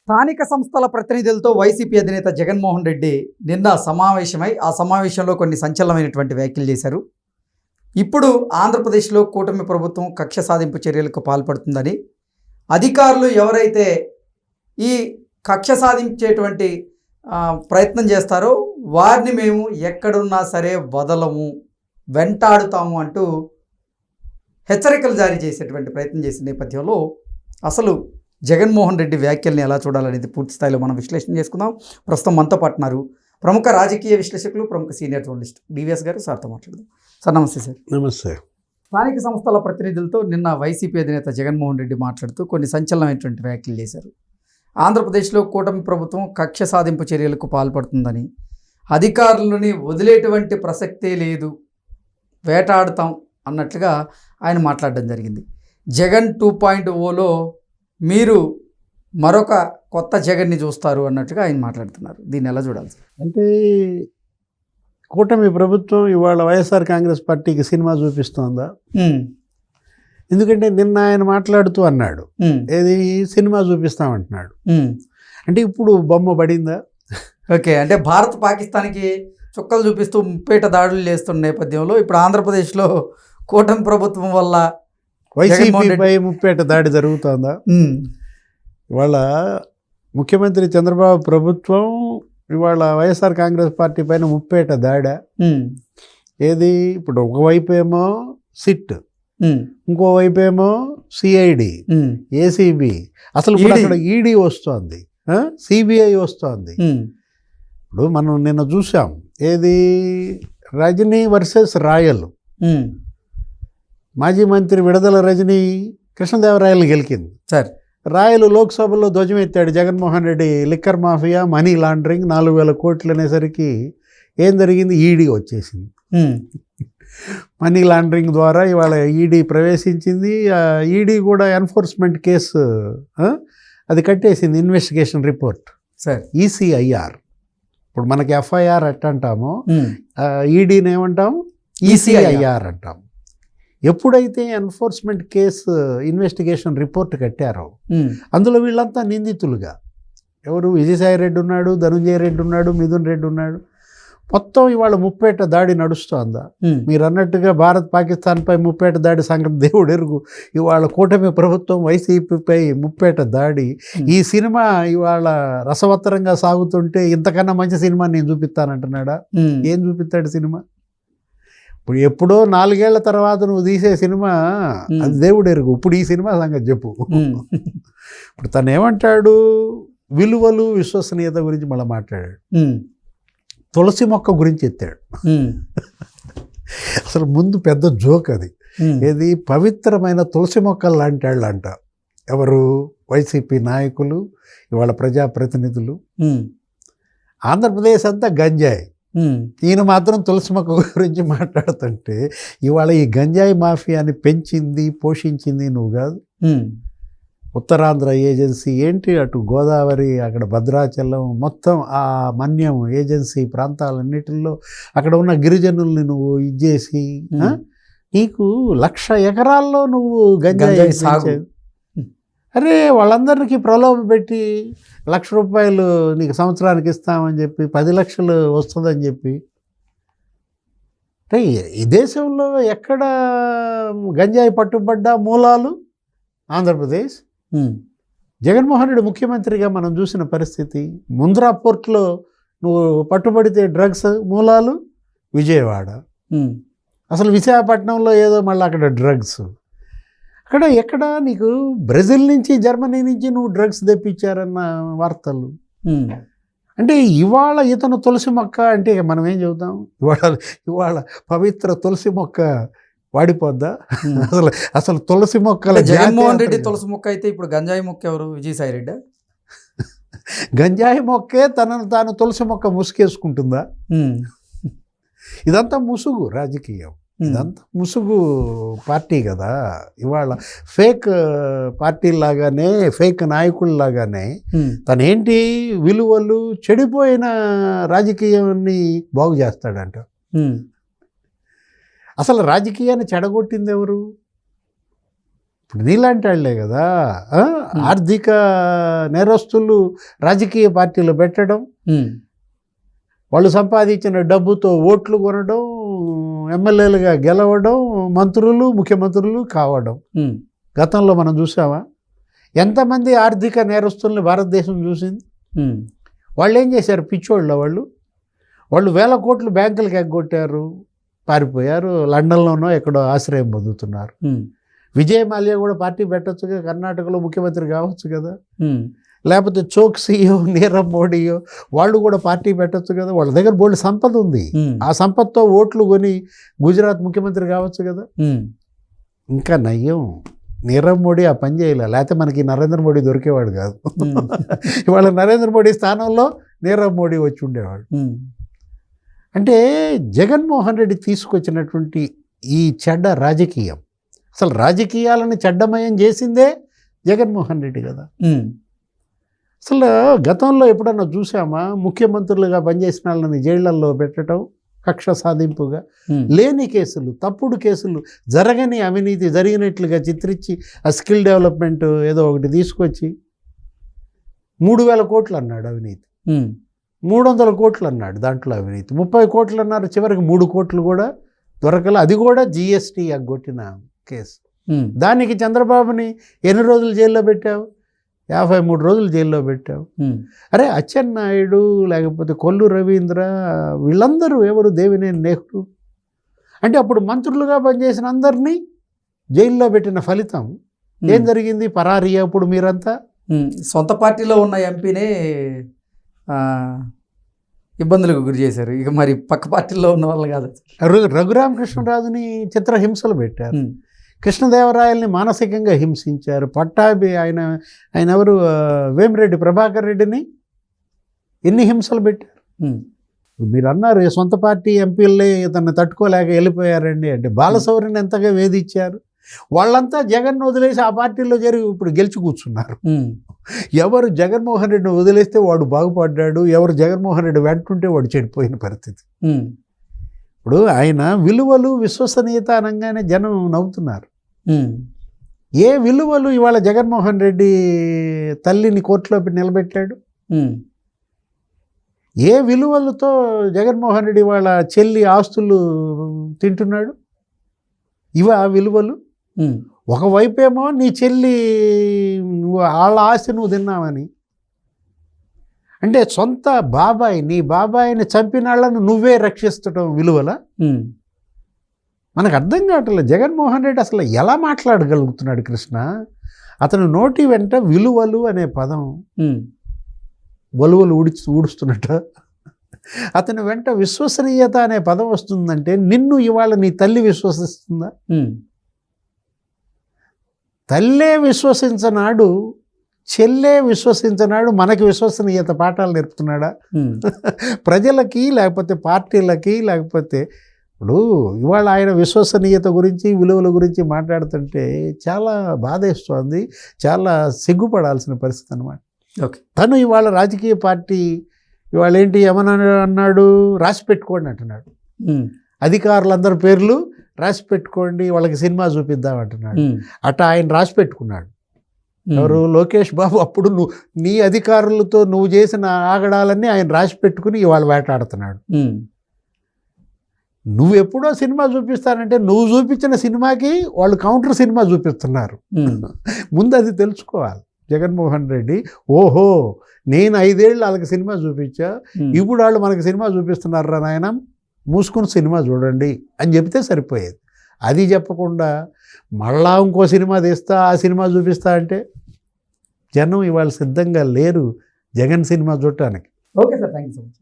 స్థానిక సంస్థల ప్రతినిధులతో వైసీపీ అధినేత జగన్మోహన్ రెడ్డి నిన్న సమావేశమై ఆ సమావేశంలో కొన్ని సంచలనమైనటువంటి వ్యాఖ్యలు చేశారు. ఇప్పుడు ఆంధ్రప్రదేశ్లో కూటమి ప్రభుత్వం కక్ష సాధింపు చర్యలకు పాల్పడుతుందని, అధికారులు ఎవరైతే ఈ కక్ష సాధించేటువంటి ప్రయత్నం చేస్తారో వారిని మేము ఎక్కడున్నా సరే వదలము, వెంటాడుతాము అంటూ హెచ్చరికలు జారీ చేసేటువంటి ప్రయత్నం చేసిన నేపథ్యంలో అసలు జగన్మోహన్ రెడ్డి వ్యాఖ్యల్ని ఎలా చూడాలనేది పూర్తి స్థాయిలో మనం విశ్లేషణ చేసుకుందాం. ప్రస్తుతం మనతో పాటున్నారు ప్రముఖ రాజకీయ విశ్లేషకులు, ప్రముఖ సీనియర్ జర్నలిస్ట్ డివిఎస్ గారు. సార్తో మాట్లాడదాం. సార్ నమస్తే. సార్ నమస్తే. స్థానిక సంస్థల ప్రతినిధులతో నిన్న వైసీపీ అధినేత జగన్మోహన్ రెడ్డి మాట్లాడుతూ కొన్ని సంచలనమైనటువంటి వ్యాఖ్యలు చేశారు. ఆంధ్రప్రదేశ్లో కూటమి ప్రభుత్వం కక్ష సాధింపు చర్యలకు పాల్పడుతుందని, అధికారులని వదిలేటువంటి ప్రసక్తే లేదు, వేటాడుతాం అన్నట్లుగా ఆయన మాట్లాడడం జరిగింది. జగన్ 2.0లో మీరు మరొక కొత్త జగన్ని చూస్తారు అన్నట్టుగా ఆయన మాట్లాడుతున్నారు. దీన్ని ఎలా చూడాలి? అంటే కూటమి ప్రభుత్వం ఇవాళ వైఎస్ఆర్ కాంగ్రెస్ పార్టీకి సినిమా చూపిస్తోందా? ఎందుకంటే నిన్న ఆయన మాట్లాడుతూ అన్నాడు, ఏది సినిమా చూపిస్తామంటున్నాడు. అంటే ఇప్పుడు బొమ్మ పడిందా? ఓకే, అంటే భారత్ పాకిస్తాన్కి చుక్కలు చూపిస్తూ ముప్పేట దాడులు చేస్తున్న నేపథ్యంలో ఇప్పుడు ఆంధ్రప్రదేశ్లో కూటమి ప్రభుత్వం వల్ల వైసీపీపై ముప్పేట దాడి జరుగుతోందా? ఇవాళ ముఖ్యమంత్రి చంద్రబాబు ప్రభుత్వం ఇవాళ వైఎస్ఆర్ కాంగ్రెస్ పార్టీ పైన ముప్పేట దాడా? ఏది ఇప్పుడు ఒకవైపు ఏమో సిట్, ఇంకోవైపు ఏమో సిఐడి, ఏసీబీ, అసలు ఇప్పుడు అక్కడ ఈడీ వస్తోంది, సిబిఐ వస్తోంది. ఇప్పుడు మనం నిన్న చూసాం, ఏది రజనీ వర్సెస్ రాయల్. మాజీ మంత్రి విడుదల రజనీ కృష్ణదేవరాయలు గెలికింది. సార్ రాయలు లోక్సభలో ధ్వజం ఎత్తాడు Jaganmohan Reddy. Liquor mafia, money laundering, 4,000 కోట్లు అనేసరికి ఏం జరిగింది? ఈడీ వచ్చేసింది. మనీ లాండరింగ్ ద్వారా ఇవాళ ఈడీ ప్రవేశించింది. ఈడీ కూడా ఎన్ఫోర్స్మెంట్ కేసు అది కట్టేసింది, ఇన్వెస్టిగేషన్ రిపోర్ట్. Sir ECIR. ఇప్పుడు మనకి ఎఫ్ఐఆర్ ఎట్ అంటామో, ఈడీని ఏమంటాము? ఈసీఐఆర్ అంటాము. ఎప్పుడైతే ఎన్ఫోర్స్మెంట్ కేసు ఇన్వెస్టిగేషన్ రిపోర్ట్ కట్టారో అందులో వీళ్ళంతా నిందితులుగా, ఎవరు? విజయసాయి రెడ్డి ఉన్నాడు, ధనుంజయ రెడ్డి ఉన్నాడు, మిథున్ రెడ్డి ఉన్నాడు. మొత్తం ఇవాళ ముప్పేట దాడి నడుస్తోందా? మీరు అన్నట్టుగా భారత్ పాకిస్తాన్పై ముప్పేట దాడి సంగతి దేవుడు ఎరుగు. ఇవాళ కూటమి ప్రభుత్వం వైసీపీపై ముప్పేట దాడి. ఈ సినిమా ఇవాళ రసవత్తరంగా సాగుతుంటే ఇంతకన్నా మంచి సినిమా నేను చూపిస్తానంటున్నాడా? ఏం చూపిస్తాడు సినిమా? ఇప్పుడు ఎప్పుడో 4 ఏళ్ల తర్వాత నువ్వు తీసే సినిమా అది దేవుడు ఎరుగు. ఇప్పుడు ఈ సినిమా సంగతి చెప్పు. ఇప్పుడు తను ఏమంటాడు? విలువలు, విశ్వసనీయత గురించి మళ్ళీ మాట్లాడాడు. తులసి మొక్క గురించి ఎత్తాడు. అసలు ముందు పెద్ద జోక్ అది. ఏది? పవిత్రమైన తులసి మొక్కలు లాంటి వాళ్ళు అంట. ఎవరు? వైసీపీ నాయకులు, ఇవాళ ప్రజాప్రతినిధులు. ఆంధ్రప్రదేశ్ అంతా గంజాయి, ఈయన మాత్రం తులసి మొక్క గురించి మాట్లాడుతుంటే ఇవాళ ఈ గంజాయి మాఫియాని పెంచింది, పోషించింది నువ్వు కాదు. ఉత్తరాంధ్ర ఏజెన్సీ ఏంటి, అటు గోదావరి, అక్కడ భద్రాచలం, మొత్తం ఆ మన్యం ఏజెన్సీ ప్రాంతాలన్నిటిల్లో అక్కడ ఉన్న గిరిజనుల్ని నువ్వు ఇచ్చేసి నీకు 1,00,000 ఎకరాల్లో నువ్వు గంజాయి సాగు. అరే వాళ్ళందరికీ ప్రలోభ పెట్టి 1,00,000 రూపాయలు నీకు సంవత్సరానికి ఇస్తామని చెప్పి 10 లక్షలు వస్తుందని చెప్పి, అంటే ఈ దేశంలో ఎక్కడ గంజాయి పట్టుబడ్డా మూలాలు ఆంధ్రప్రదేశ్. జగన్మోహన్ రెడ్డి ముఖ్యమంత్రిగా మనం చూసిన పరిస్థితి, ముంద్రా పోర్ట్లో నువ్వు పట్టుబడితే డ్రగ్స్ మూలాలు విజయవాడ. అసలు విశాఖపట్నంలో ఏదో మళ్ళీ అక్కడ డ్రగ్స్. అక్కడ ఎక్కడ నీకు బ్రెజిల్ నుంచి, జర్మనీ నుంచి నువ్వు డ్రగ్స్ తెప్పించారన్న వార్తలు. అంటే ఇవాళ ఇతను తులసి మొక్క అంటే మనం ఏం చెబుతాం? ఇవాళ పవిత్ర తులసి మొక్క వాడిపోద్దా? అసలు తులసి మొక్కల జగన్మోహన్ రెడ్డి తులసి మొక్క అయితే ఇప్పుడు గంజాయి మొక్క ఎవరు? విజయసాయి రెడ్డి. గంజాయి మొక్కే తనను తాను తులసి మొక్క ముసుగేసుకుంటుందా? ఇదంతా ముసుగు రాజకీయం, ఇదంతా ముసుగు పార్టీ కదా. ఇవాళ ఫేక్ పార్టీలాగానే, ఫేక్ నాయకుల్లాగానే తనేంటి విలువలు, చెడిపోయిన రాజకీయాన్ని బాగు చేస్తాడంట. అసలు రాజకీయాన్ని చెడగొట్టింది ఎవరు? ఇప్పుడు నీలాంటి వాళ్ళే కదా ఆర్థిక నేరస్తులు రాజకీయ పార్టీలు పెట్టడం, వాళ్ళు సంపాదించిన డబ్బుతో ఓట్లు కొనడం, ఎమ్మెల్యేలుగా గెలవడం, మంత్రులు ముఖ్యమంత్రులు కావడం. గతంలో మనం చూసామా? ఎంతమంది ఆర్థిక నేరస్తుల్ని భారతదేశం చూసింది? వాళ్ళు ఏం చేశారు? పిచ్చోళ్ళ వాళ్ళు 1000 కోట్లు బ్యాంకులకు ఎగ్గొట్టారు, పారిపోయారు, లండన్లోనో ఎక్కడో ఆశ్రయం పొందుతున్నారు. విజయ్ మాల్యా కూడా పార్టీ పెట్టచ్చుగా, కర్ణాటకలో ముఖ్యమంత్రి కావచ్చు కదా. లేకపోతే చోక్సీయో నీరవ్ మోడీయో వాళ్ళు కూడా పార్టీ పెట్టచ్చు కదా. వాళ్ళ దగ్గర బోల్డ్ సంపద ఉంది. ఆ సంపదతో ఓట్లు కొని గుజరాత్ ముఖ్యమంత్రి కావచ్చు కదా. ఇంకా నయ్యం నీరవ్ మోడీ ఆ పని చేయలే, లేకపోతే మనకి నరేంద్ర మోడీ దొరికేవాడు కాదు. ఇవాళ నరేంద్ర మోడీ స్థానంలో నీరవ్ మోడీ వచ్చి ఉండేవాడు. అంటే జగన్మోహన్ రెడ్డి తీసుకొచ్చినటువంటి ఈ చెడ్డ రాజకీయం, అసలు రాజకీయాలను చెడ్డమయం చేసిందే జగన్మోహన్ రెడ్డి కదా. అసలు గతంలో ఎప్పుడన్నా చూసామా? ముఖ్యమంత్రులుగా పనిచేసిన వాళ్ళని జైళ్లలో పెట్టడం కక్ష సాధింపుగా, లేని కేసులు, తప్పుడు కేసులు, జరగని అవినీతి జరిగినట్లుగా చిత్రించి ఆ స్కిల్ డెవలప్మెంట్ ఏదో ఒకటి తీసుకొచ్చి 3000 కోట్లు అన్నాడు అవినీతి, 300 కోట్లు అన్నాడు దాంట్లో అవినీతి, 30 కోట్లు అన్నారు, చివరికి 3 కోట్లు కూడా దొరకల. అది కూడా జిఎస్టీ ఎగ్గొట్టిన కేసు. దానికి చంద్రబాబుని ఎన్ని రోజులు జైల్లో పెట్టావు? 53 రోజులు జైల్లో పెట్టావు. అరే అచ్చెన్నాయుడు లేకపోతే కొల్లు రవీంద్ర వీళ్ళందరూ ఎవరు? దేవినేని నెహ్రూ అంటే అప్పుడు మంత్రులుగా పనిచేసిన అందరినీ జైల్లో పెట్టిన ఫలితం ఏం జరిగింది? పరారీ. అప్పుడు మీరంతా సొంత పార్టీలో ఉన్న ఎంపీనే ఇబ్బందులకు గురి చేశారు. ఇక మరి పక్క పార్టీలో ఉన్న వాళ్ళు కాదు. రఘురామకృష్ణరాజుని చిత్రహింసలు పెట్టారు, కృష్ణదేవరాయల్ని మానసికంగా హింసించారు, పట్టాభి ఆయన ఎవరు వేమిరెడ్డి ప్రభాకర్ రెడ్డిని ఎన్ని హింసలు పెట్టారు. మీరు అన్నారు సొంత పార్టీ ఎంపీలే ఇతన్ని తట్టుకోలేక వెళ్ళిపోయారండి అంటే, బాలశౌరిని ఎంతగా వేధించారు. వాళ్ళంతా జగన్ వదిలేసి ఆ పార్టీలో జరిగి ఇప్పుడు గెలిచి కూర్చున్నారు. ఎవరు జగన్మోహన్ రెడ్డిని వదిలేస్తే వాడు బాగుపడ్డాడు, ఎవరు జగన్మోహన్ రెడ్డి వెంటుంటే వాడు చెడిపోయిన పరిస్థితి. ఇప్పుడు ఆయన విలువలు విశ్వసనీయత అనగానే జనం నవ్వుతున్నారు. ఏ విలువలు ఇవాళ జగన్మోహన్ రెడ్డి తల్లిని కోర్టులో నిలబెట్టాడు? ఏ విలువలతో జగన్మోహన్ రెడ్డి వాళ్ళ చెల్లి ఆస్తులు తింటున్నాడు? ఇవా విలువలు? ఒకవైపేమో నీ చెల్లి వాళ్ళ ఆస్తి నువ్వు తిన్నావని అంటే, సొంత బాబాయ్ నీ బాబాయిని చంపిన వాళ్ళను నువ్వే రక్షిస్తడం విలువల? మనకు అర్థం కావట్లేదు. జగన్మోహన్ రెడ్డి అసలు ఎలా మాట్లాడగలుగుతున్నాడు కృష్ణ? అతను నోటి వెంట విలువలు అనే పదం వలువలు ఊడుస్తున్నట్ట, అతని వెంట విశ్వసనీయత అనే పదం వస్తుందంటే నిన్ను ఇవాళ నీ తల్లి విశ్వసిస్తుందా? తల్లే విశ్వసించనాడు, చెల్లే విశ్వసించనాడు, మనకి విశ్వసనీయత పాఠాలు నేర్పుతున్నాడా? ప్రజలకి లేకపోతే పార్టీలకి లేకపోతే ఇప్పుడు ఇవాళ ఆయన విశ్వసనీయత గురించి విలువల గురించి మాట్లాడుతుంటే చాలా బాధేస్తోంది, చాలా సిగ్గుపడాల్సిన పరిస్థితి అన్నమాట. ఓకే, తను ఇవాళ రాజకీయ పార్టీ ఇవాళ ఏంటి ఏమన్నా అన్నాడు? రాసి పెట్టుకోండి అంటున్నాడు. అధికారులందరి పేర్లు రాసి పెట్టుకోండి, వాళ్ళకి సినిమా చూపిద్దామంటున్నాడు. అట్లా ఆయన రాసి పెట్టుకున్నాడు. ఎవరు? లోకేష్ బాబు. అప్పుడు నీ అధికారులతో నువ్వు చేసిన ఆగడాలన్నీ ఆయన రాసి పెట్టుకుని ఇవాళ వేటాడుతున్నాడు. నువ్వు ఎప్పుడో సినిమా చూపిస్తానంటే నువ్వు చూపించిన సినిమాకి వాళ్ళు కౌంటర్ సినిమా చూపిస్తున్నారు. ముందు అది తెలుసుకోవాలి జగన్మోహన్ రెడ్డి. ఓహో, నేను 5 ఏళ్ళు వాళ్ళకి సినిమా చూపించా, ఇప్పుడు వాళ్ళు మనకి సినిమా చూపిస్తున్నారు రా నాయన, మూసుకుని సినిమా చూడండి అని చెప్తే సరిపోయేది. అది చెప్పకుండా మళ్ళా ఇంకో సినిమా తీస్తా, ఆ సినిమా చూపిస్తా అంటే జనం ఇవాళ సిద్ధంగా లేరు జగన్ సినిమా చూడటానికి. Okay sir, thank you so much.